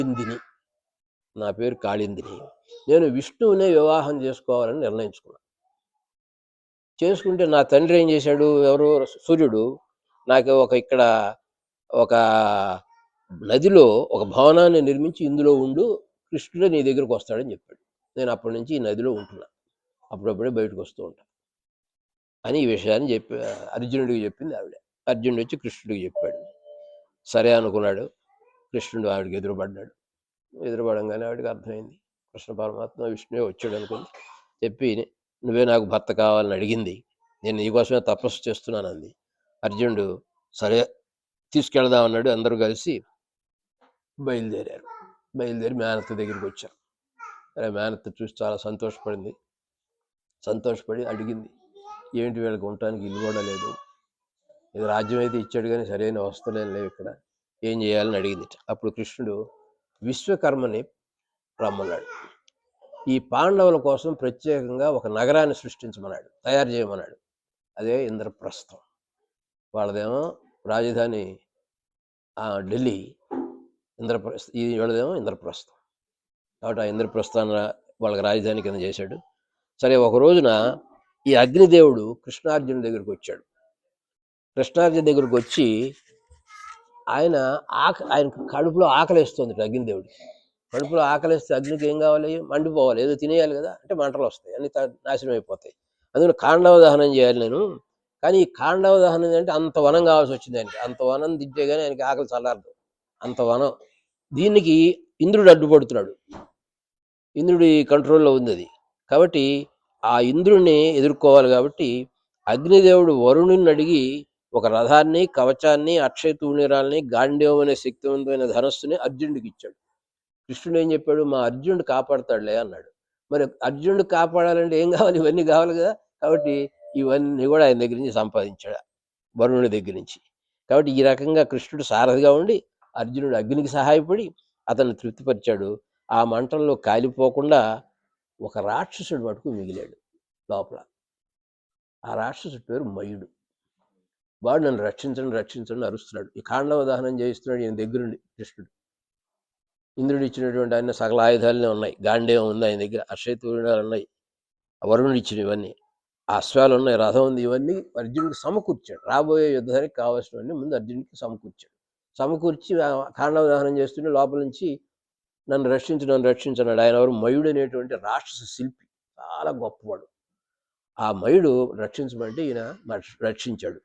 కాళిందిని, నా పేరు కాళిందిని. నేను విష్ణువునే వివాహం చేసుకోవాలని నిర్ణయించుకున్నాను. చేసుకుంటే నా తండ్రి ఏం చేశాడు, ఎవరు సూర్యుడు నాకు ఇక్కడ ఒక నదిలో ఒక భవనాన్ని నిర్మించి ఇందులో ఉండు, కృష్ణుడే నీ దగ్గరకు వస్తాడని చెప్పాడు. నేను అప్పటి నుంచి ఈ నదిలో ఉంటున్నా, అప్పుడప్పుడే బయటకు వస్తూ ఉంటాను అని ఈ విషయాన్ని చెప్పి అర్జునుడికి చెప్పింది ఆవిడ. అర్జునుడు వచ్చి కృష్ణుడికి చెప్పాడు. సరే అనుకున్నాడు. కృష్ణుడు ఆవిడకి ఎదురుపడ్డాడు. ఎదురుపడంగానే ఆవిడకి అర్థమైంది కృష్ణ పరమాత్మ విష్ణువే వచ్చాడు అనుకుంది. చెప్పి నువ్వే నాకు భర్త కావాలని అడిగింది, నేను నీకోసమే తపస్సు చేస్తున్నాను అంది. అర్జునుడు సరే తీసుకెళ్దాం అన్నాడు. అందరూ కలిసి బయలుదేరారు. బయలుదేరి మేనత్త దగ్గరికి వచ్చారు. సరే మేనత్త చూసి చాలా సంతోషపడి అడిగింది, ఏంటి వీళ్ళకి ఉండటానికి ఇల్లు కూడా లేదు, ఇది రాజ్యం అయితే ఇచ్చాడు కానీ సరైన వస్తువులేం లేవు, ఇక్కడ ఏం చేయాలని అడిగింది. అప్పుడు కృష్ణుడు విశ్వకర్మని రమ్మన్నాడు. ఈ పాండవుల కోసం ప్రత్యేకంగా ఒక నగరాన్ని సృష్టించమన్నాడు, తయారు చేయమన్నాడు. అదే ఇంద్రప్రస్థం. వాళ్ళదేమో రాజధాని ఢిల్లీ, వీళ్ళదేమో ఇంద్రప్రస్థం. కాబట్టి ఆ ఇంద్రప్రస్థాన వాళ్ళకి రాజధాని కింద చేశాడు. సరే ఒక రోజున ఈ అగ్నిదేవుడు కృష్ణార్జునుడి దగ్గరికి వచ్చాడు. కృష్ణార్జున దగ్గరికి వచ్చి ఆయన కడుపులో ఆకలిస్తుంది. అగ్నిదేవుడికి కడుపులో ఆకలిస్తే అగ్నికి ఏం కావాలి, మండిపోవాలి, ఏదో తినేయాలి కదా, అంటే మంటలు వస్తాయి, అన్ని నాశనం అయిపోతాయి. అందుకని కాండవ దహనం చేయాలి నేను. కానీ ఈ కాండవ దహనం అంటే అంత వనం కావాల్సి వచ్చింది ఆయనకి. అంత వనం దింటే కానీ ఆయనకి ఆకలి చల్లారదు, అంత వనం. దీనికి ఇంద్రుడు అడ్డుపడుతున్నాడు, ఇంద్రుడి కంట్రోల్లో ఉంది అది. కాబట్టి ఆ ఇంద్రుడిని ఎదుర్కోవాలి. కాబట్టి అగ్నిదేవుడు వరుణుని అడిగి ఒక రథాన్ని, కవచాన్ని, అక్షయ తూణీరాల్ని, గాంధీవం అనే శక్తివంతమైన ధనస్సుని అర్జునుడికి ఇచ్చాడు. కృష్ణుడు ఏం చెప్పాడు, మా అర్జునుడు కాపాడతాడులే అన్నాడు. మరి అర్జునుడు కాపాడాలంటే ఏం కావాలి, ఇవన్నీ కావాలి కదా. కాబట్టి ఇవన్నీ కూడా ఆయన దగ్గర నుంచి సంపాదించాడు, వరుణుడి దగ్గర నుంచి. కాబట్టి ఈ రకంగా కృష్ణుడు సారథిగా ఉండి అర్జునుడు అగ్నికి సహాయపడి అతన్ని తృప్తిపరిచాడు. ఆ మంటల్లో కాలిపోకుండా ఒక రాక్షసుడు మటుకు మిగిలాడు లోపల. ఆ రాక్షసుడి పేరు మయుడు. వాడు నన్ను రక్షించండి అరుస్తున్నాడు. ఈ కాండవ దహనం చేయిస్తున్నాడు ఈయన దగ్గరుండి కృష్ణుడు. ఇంద్రుడు ఇచ్చినటువంటి ఆయన సకల ఆయుధాలనే ఉన్నాయి, గాంధీవం ఉంది ఆయన దగ్గర, అక్షయతూర్ణాలు ఉన్నాయి, వరుణుడు ఇచ్చినవి ఇవన్నీ, అశ్వాలు ఉన్నాయి, రథం ఉంది. ఇవన్నీ అర్జునుడికి సమకూర్చాడు. రాబోయే యుద్ధానికి కావాల్సినవన్నీ ముందు అర్జునుడికి సమకూర్చి కాండవ దహనం చేస్తుంటే లోపల నుంచి నన్ను రక్షించన్నాడు. ఆయన ఎవరు, మయుడు అనేటువంటి రాక్షస శిల్పి, చాలా గొప్పవాడు. ఆ మయుడు రక్షించమంటే ఈయన రక్షించాడు.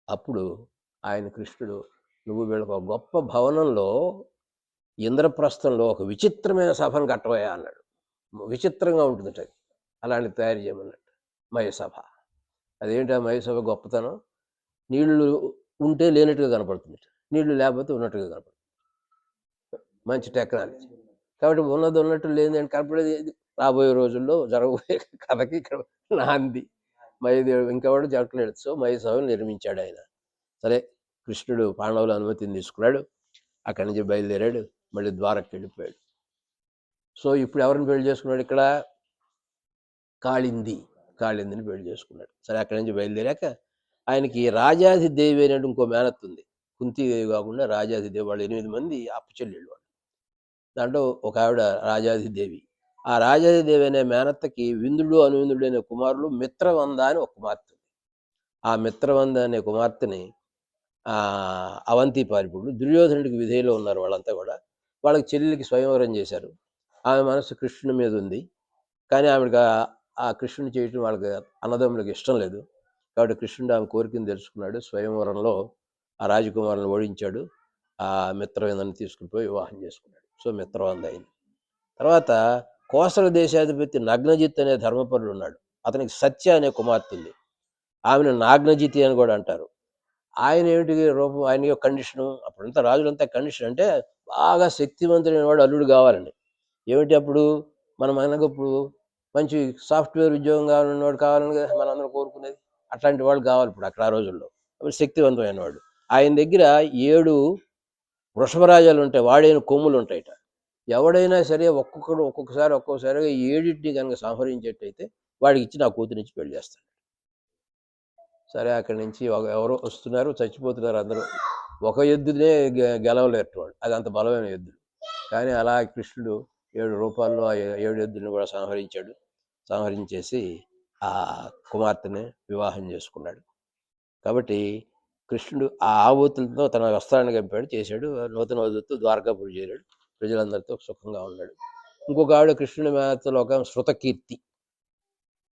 అప్పుడు ఆయన కృష్ణుడు, నువ్వు వీళ్ళకి ఒక గొప్ప భవనంలో ఇంద్రప్రస్థంలో ఒక విచిత్రమైన సభను కట్టబోయా అన్నాడు. విచిత్రంగా ఉంటుందట అది, అలాంటి తయారు చేయమన్నట్టు మయసభ. అదేంటి ఆ మయసభ గొప్పతనం, నీళ్లు ఉంటే లేనట్టుగా కనపడుతుంది, నీళ్లు లేకపోతే ఉన్నట్టుగా కనపడుతుంది. మంచి టెక్నాలజీ. కాబట్టి ఉన్నది ఉన్నట్టు లేదని కనపడేది. రాబోయే రోజుల్లో జరగబోయే కథకి ఇక్కడ నాంది. మయదేవుడు ఇంకెవడు జరగలేదు. సో మయసభను నిర్మించాడు ఆయన. సరే కృష్ణుడు పాండవుల అనుమతిని తీసుకున్నాడు. అక్కడి నుంచి బయలుదేరాడు, మళ్ళీ ద్వారకి వెళ్ళిపోయాడు. సో ఇప్పుడు ఎవరిని పెళ్లి చేసుకున్నాడు ఇక్కడ, కాళిందిని పెళ్లి చేసుకున్నాడు. సరే అక్కడి నుంచి బయలుదేరాక ఆయనకి రాజాధిదేవి అనేది ఇంకో మేనత్ ఉంది. కుంతీదేవి కాకుండా రాజాధిదేవి, వాళ్ళు 8 మంది అప్పచెల్లెళ్ళు వాళ్ళు. దాంట్లో ఒక ఆవిడ రాజాధిదేవి. ఆ రాజాధిదేవి అనే మేనత్తకి విందుడు అనువిందుడు అనే కుమారులు, మిత్రవంద అని ఒక కుమార్తె. ఆ మిత్రవంద అనే కుమార్తెని అవంతి పారిపుడు దుర్యోధనుడికి విధేయులో ఉన్నారు వాళ్ళంతా కూడా. వాళ్ళకి చెల్లెలికి స్వయంవరం చేశారు. ఆమె మనసు కృష్ణుని మీద ఉంది, కానీ ఆవిడకి ఆ కృష్ణుని చేయటం వాళ్ళకి అన్నదమ్ములకు ఇష్టం లేదు. కాబట్టి కృష్ణుడు ఆమె కోరికను తెలుసుకున్నాడు. స్వయంవరంలో ఆ రాజకుమారులను ఓడించాడు. ఆ మిత్రవందని తీసుకుని వివాహం చేసుకున్నాడు. సో మిత్రవంద అయింది. తర్వాత కోసల దేశాధిపతి నగ్నజిత్ అనే ధర్మపరుడు ఉన్నాడు. అతనికి సత్య అనే కుమార్తె ఉంది. ఆమెను నాగ్నజితి అని కూడా అంటారు. ఆయన ఏమిటి రూపం, ఆయన కండిషను, అప్పుడంతా రాజులంతా కండిషన్ అంటే బాగా శక్తివంతుడైన వాడు అల్లుడు కావాలండి. ఏమిటి అప్పుడు మనకు ఇప్పుడు మంచి సాఫ్ట్వేర్ ఉద్యోగం కావాలని వాడు కావాలని కదా మనందరం కోరుకునేది. అట్లాంటి వాళ్ళు కావాలి ఇప్పుడు అక్కడ ఆ రోజుల్లో. శక్తివంతమైన వాడు. ఆయన దగ్గర 7 వృషభరాజాలు ఉంటాయి, వాడైన కొమ్ములు ఉంటాయట. ఎవడైనా సరే ఒక్కొక్కసారిగా 7 కనుక సంహరించేటైతే వాడికి ఇచ్చి నా కూతురిచ్చి పెళ్లి చేస్తాడు. సరే అక్కడి నుంచి ఎవరో వస్తున్నారు, చచ్చిపోతున్నారు అందరూ. ఒక ఎద్దునే గెలవలేరు వాడు, అది అంత బలమైన ఎద్దులు. కానీ అలా కృష్ణుడు 7 రూపాల్లో ఆ 7 ఎద్దులను కూడా సంహరించేసి ఆ కుమార్తెని వివాహం చేసుకున్నాడు. కాబట్టి కృష్ణుడు ఆ ఆవుతులతో తన వస్త్రాన్ని కప్పాడు, చేశాడు. నూతన వధువుతో ద్వారకాపురి చేరాడు, ప్రజలందరితో సుఖంగా ఉన్నాడు. ఇంకొక ఆవిడ కృష్ణుడి మేనత్తలో ఒక శృతకీర్తి